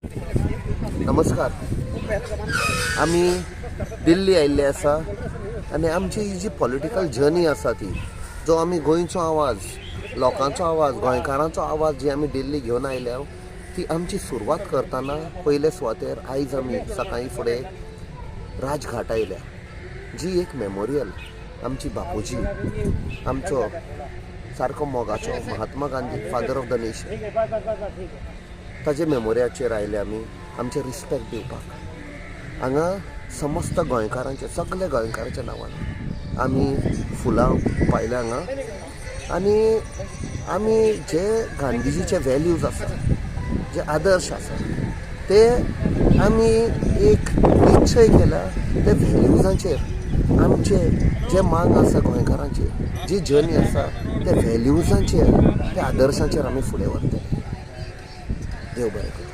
नमस्कार. आम्ही दिल्ली आयिल्ले आसा आनी आमची ही जी पॉलिटिकल जर्नी आसा ती जो आमी गोंयचो आवाज, लोकांचो आवाज, गोंयकारांचो आवाज जी आमी दिल्ली घेवन आयल्या ती आमची सुरवात करतना पयले सुवातेर आयज आमी सकाळी फुडें राजघाट आयल्या, जी एक मेमोरियल आमची बापूजी, आमचो सारको मोगाचो Mahatma Gandhi, father of the nation, ताजे मेमोरियाचेर आयले आमी आमचे रिस्पेक्ट दिवपाक. हांगा समस्त गोंयकारांचे, सगळे गोंयकारांच्या नांवान आमी फुलां पायल्या हांगा. आनी आमी जे गांधीजीचे व्हॅल्यूज आसा, जे आदर्श आसा, ते आमी एक निश्चय केला ते व्हॅल्यूजांचेर, आमचे जे मांग आसा गोंयकारांचे, जी जर्नी आसा त्या व्हॅल्यूजांचेर, त्या आदर्शांचेर आमी फुडें व्हरतले. देव बरें करूं.